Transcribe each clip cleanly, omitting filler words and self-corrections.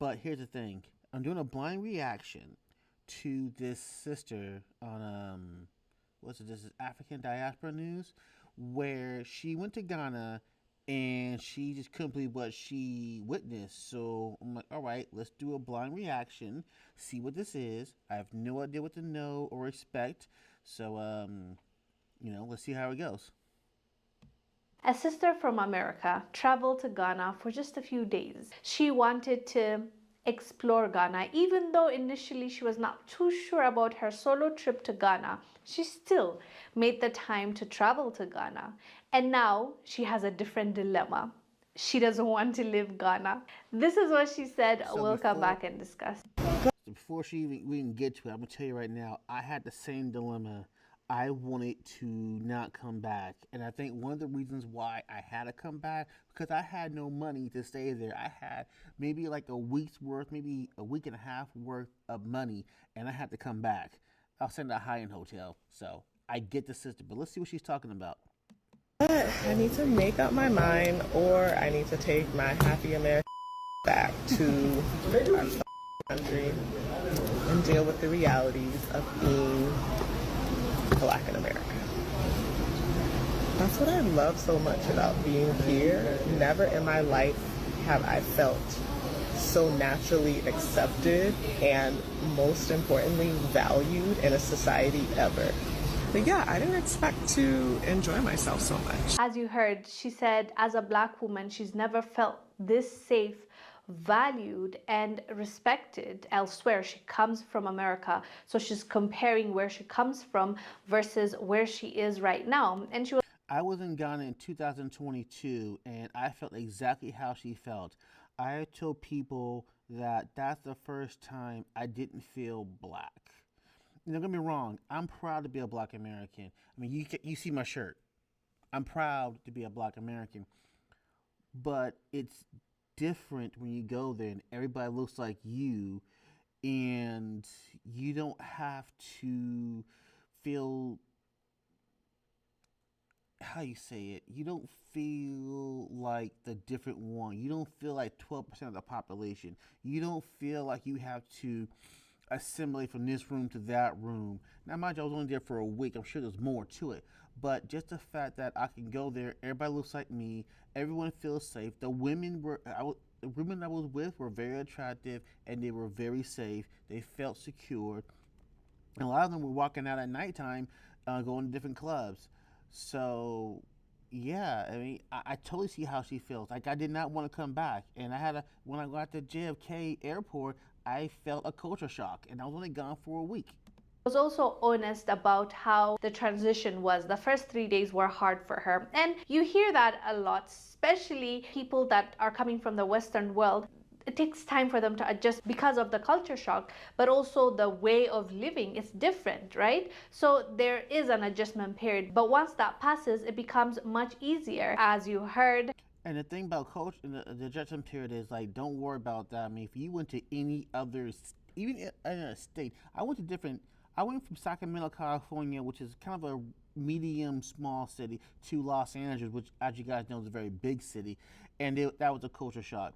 But here's the thing: I'm doing a blind reaction to this sister on what's it? This is African diaspora news, where she went to Ghana and she just couldn't believe what she witnessed. So I'm like, all right, let's do a blind reaction, see what this is. I have no idea what to know or expect. So let's see how it goes. A sister from America traveled to Ghana for just a few days. She wanted to explore Ghana, even though initially she was not too sure about her solo trip to Ghana. She still made the time to travel to Ghana. And now she has a different dilemma. She doesn't want to leave Ghana. This is what she said. So We'll come back and discuss. before we even get to it, I'm gonna tell you right now, I had the same dilemma. I wanted to not come back, and I think one of the reasons why I had to come back because I had no money to stay there. I had maybe like a week's worth, maybe a week and a half worth of money, and I had to come back. I'll send a high-end hotel, so I get the sister, but let's see what she's talking about. I need to make up my mind, or I need to take my happy American back to our country and deal with the realities of being Black in America. That's what I love so much about being here. Never in my life have I felt so naturally accepted and, most importantly, valued in a society ever. But yeah, I didn't expect to enjoy myself so much. As you heard, she said as a Black woman, she's never felt this safe, valued, and respected elsewhere. She comes from America, so she's comparing where she comes from versus where she is right now. And she was I was in Ghana in 2022, and I felt exactly how she felt. I told people that that's the first time I didn't feel Black. Don't get me wrong. I'm proud to be a Black American. I mean, you see my shirt. I'm proud to be a Black American, but it's different when you go there and everybody looks like you, and you don't have to feel how you say it. You don't feel like the different one. You don't feel like 12% of the population. You don't feel like you have to assimilate from this room to that room. Now, mind you, I was only there for a week. I'm sure there's more to it. But just the fact that I can go there, everybody looks like me, everyone feels safe. The women I was with were very attractive and they were very safe. They felt secure. And a lot of them were walking out at nighttime, going to different clubs. So, yeah, I mean, I totally see how she feels. Like, I did not want to come back. And when I got to JFK airport, I felt a culture shock. And I was only gone for a week. was also honest about how the transition was. The first 3 days were hard for her. And you hear that a lot, especially people that are coming from the Western world. It takes time for them to adjust because of the culture shock, but also the way of living is different, right? So there is an adjustment period, but once that passes, it becomes much easier, as you heard. And the thing about culture, the adjustment period is like, don't worry about that. I mean, if you went to any other, even in a state, I went from Sacramento, California, which is kind of a medium small city, to Los Angeles, which, as you guys know, is a very big city, and that was a culture shock.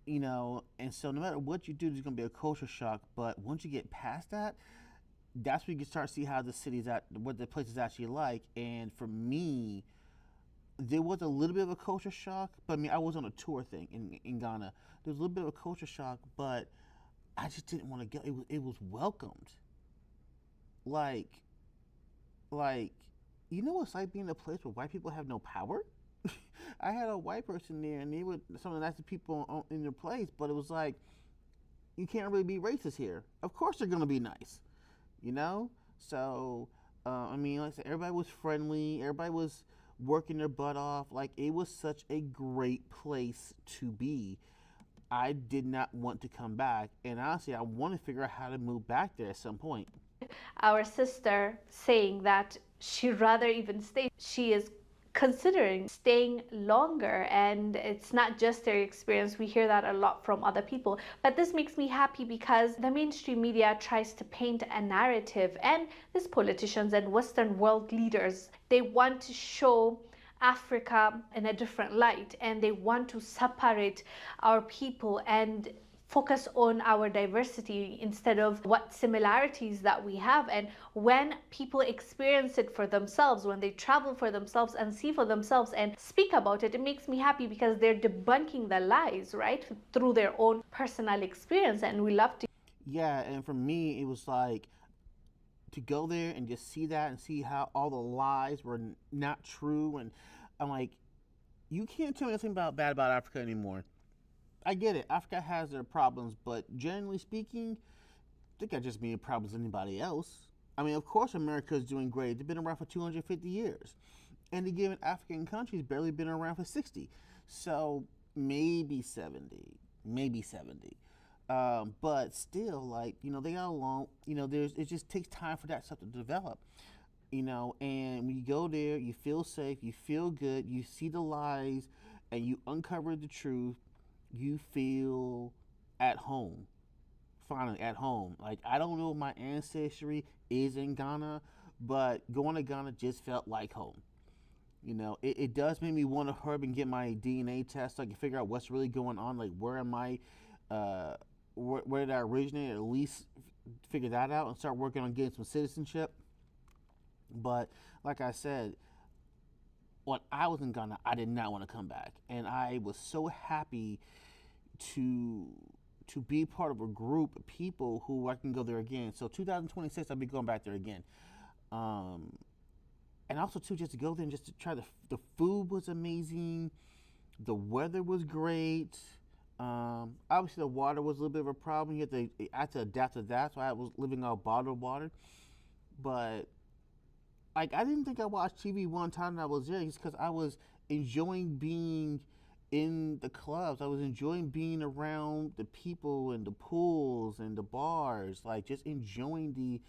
And so no matter what you do, there's going to be a culture shock. But once you get past that, that's when you can start to see how what the place is actually like. And for me, there was a little bit of a culture shock. But I mean, I was on a tour thing in Ghana. There was a little bit of a culture shock, but I just didn't want to go. It was welcomed. Like, you know what it's like being in a place where white people have no power? I had a white person there, and they were some of the nicest people in their place, but it was like, you can't really be racist here. Of course they're going to be nice, you know? So, I mean, like I said, everybody was friendly. Everybody was working their butt off. Like, it was such a great place to be. I did not want to come back, and honestly, I want to figure out how to move back there at some point. Our sister saying that she'd rather even stay. She is considering staying longer, and it's not just their experience. We hear that a lot from other people, but this makes me happy because the mainstream media tries to paint a narrative, and these politicians and Western world leaders, they want to show Africa in a different light, and they want to separate our people. And focus on our diversity instead of what similarities that we have. And when people experience it for themselves, when they travel for themselves and see for themselves and speak about it, it makes me happy because they're debunking the lies, right, through their own personal experience. And we love to. Yeah, and for me, it was like to go there and just see that and see how all the lies were not true. And I'm like, you can't tell me anything bad about Africa anymore. I get it. Africa has their problems, but generally speaking, they got just many problems as anybody else. I mean, of course, America is doing great. They've been around for 250 years. And the given African countries barely been around for 60. So maybe 70. Maybe 70. But still, like, they got along. It just takes time for that stuff to develop. And when you go there, you feel safe, you feel good, you see the lies, and you uncover the truth, you feel at home. Finally, at home. Like, I don't know if my ancestry is in Ghana, but going to Ghana just felt like home. It does make me want to hurry and get my DNA test so I can figure out what's really going on. Like, where am I? Where did I originate? At least figure that out and start working on getting some citizenship. But like I said, when I was in Ghana, I did not want to come back, and I was so happy to be part of a group of people who I can go there again. So 2026, I'll be going back there again. And also too, just to go there and just to try the food was amazing, the weather was great. Obviously the water was a little bit of a problem. I had to adapt to that, so I was living off bottled water. But like, I didn't think I watched TV one time that I was there, just because I was enjoying being in the clubs. I was enjoying being around the people and the pools and the bars, like just enjoying the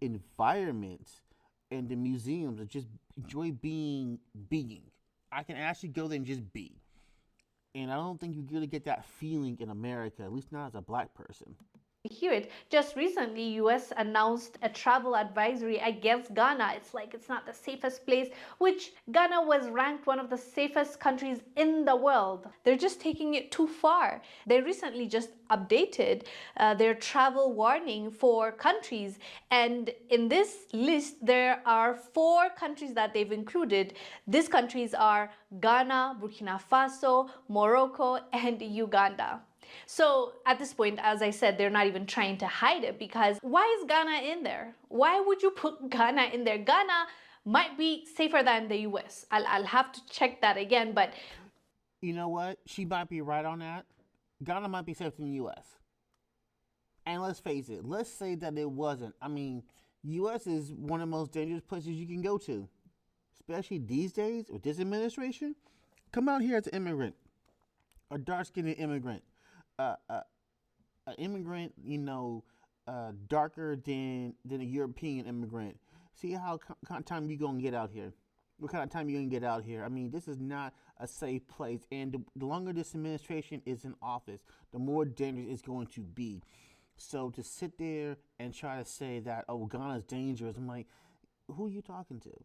environment and the museums. I just enjoy being. I can actually go there and just be. And I don't think you really get that feeling in America, at least not as a black person. Hear it. Just recently, US announced a travel advisory against Ghana. It's like it's not the safest place, which Ghana was ranked one of the safest countries in the world. They're just taking it too far. They recently just updated their travel warning for countries, and in this list there are 4 countries that they've included. These countries are Ghana, Burkina Faso, Morocco, and Uganda. So at this point, as I said, they're not even trying to hide it, because why is Ghana in there? Why would you put Ghana in there? Ghana might be safer than the US. I'll have to check that again, but you know what? She might be right on that. Ghana might be safer than the US. And let's face it, let's say that it wasn't. I mean, US is one of the most dangerous places you can go to, especially these days with this administration. Come out here as an immigrant, a dark-skinned immigrant. An immigrant, darker than a European immigrant. See how kind of time you gonna get out here. What kind of time you gonna get out here? I mean, this is not a safe place, and the longer this administration is in office, the more dangerous it's going to be. So to sit there and try to say that, oh, Ghana's dangerous, I'm like, who are you talking to?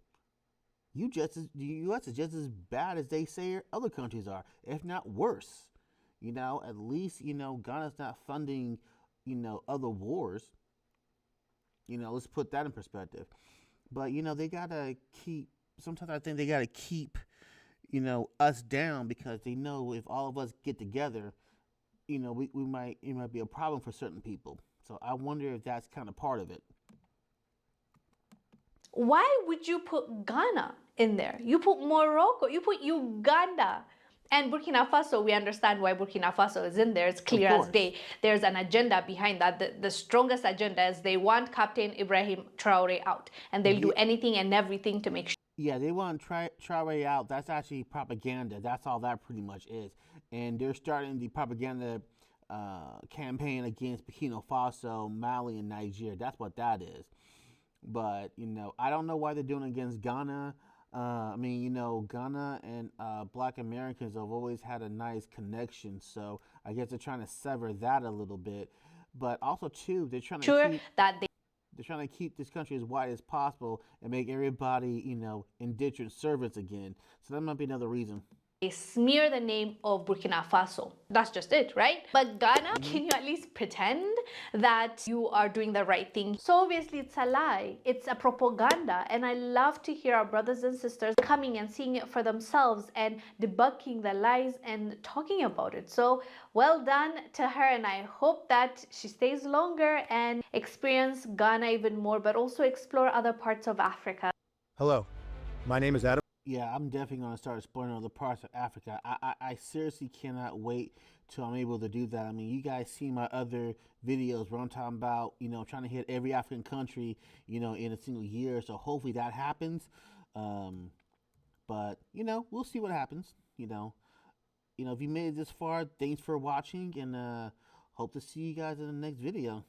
The U.S. is just as bad as they say other countries are, if not worse. At least, Ghana's not funding, other wars. Let's put that in perspective. But, they got to sometimes I think they got to keep, us down, because they know if all of us get together, it might be a problem for certain people. So I wonder if that's kind of part of it. Why would you put Ghana in there? You put Morocco, you put Uganda. And Burkina Faso, we understand why Burkina Faso is in there. It's clear as day. There's an agenda behind that. The strongest agenda is they want Captain Ibrahim Traore out. And they'll do anything and everything to make sure. Yeah, they want Traore out. That's actually propaganda. That's all that pretty much is. And they're starting the propaganda campaign against Burkina Faso, Mali, and Nigeria. That's what that is. But, I don't know why they're doing it against Ghana. Ghana and Black Americans have always had a nice connection, so I guess they're trying to sever that a little bit. But also, too, they're trying to keep this country as wide as possible and make everybody, indentured servants again. So that might be another reason. They smear the name of Burkina Faso. That's just it, right? But Ghana, can you at least pretend that you are doing the right thing? So obviously it's a lie. It's a propaganda. And I love to hear our brothers and sisters coming and seeing it for themselves and debunking the lies and talking about it. So well done to her, and I hope that she stays longer and experience Ghana even more, but also explore other parts of Africa. Hello, my name is Adam. Yeah, I'm definitely going to start exploring other parts of Africa. I seriously cannot wait till I'm able to do that. I mean, you guys see my other videos where I'm talking about, trying to hit every African country, in a single year. So hopefully that happens. But, we'll see what happens. If you made it this far, thanks for watching, and hope to see you guys in the next video.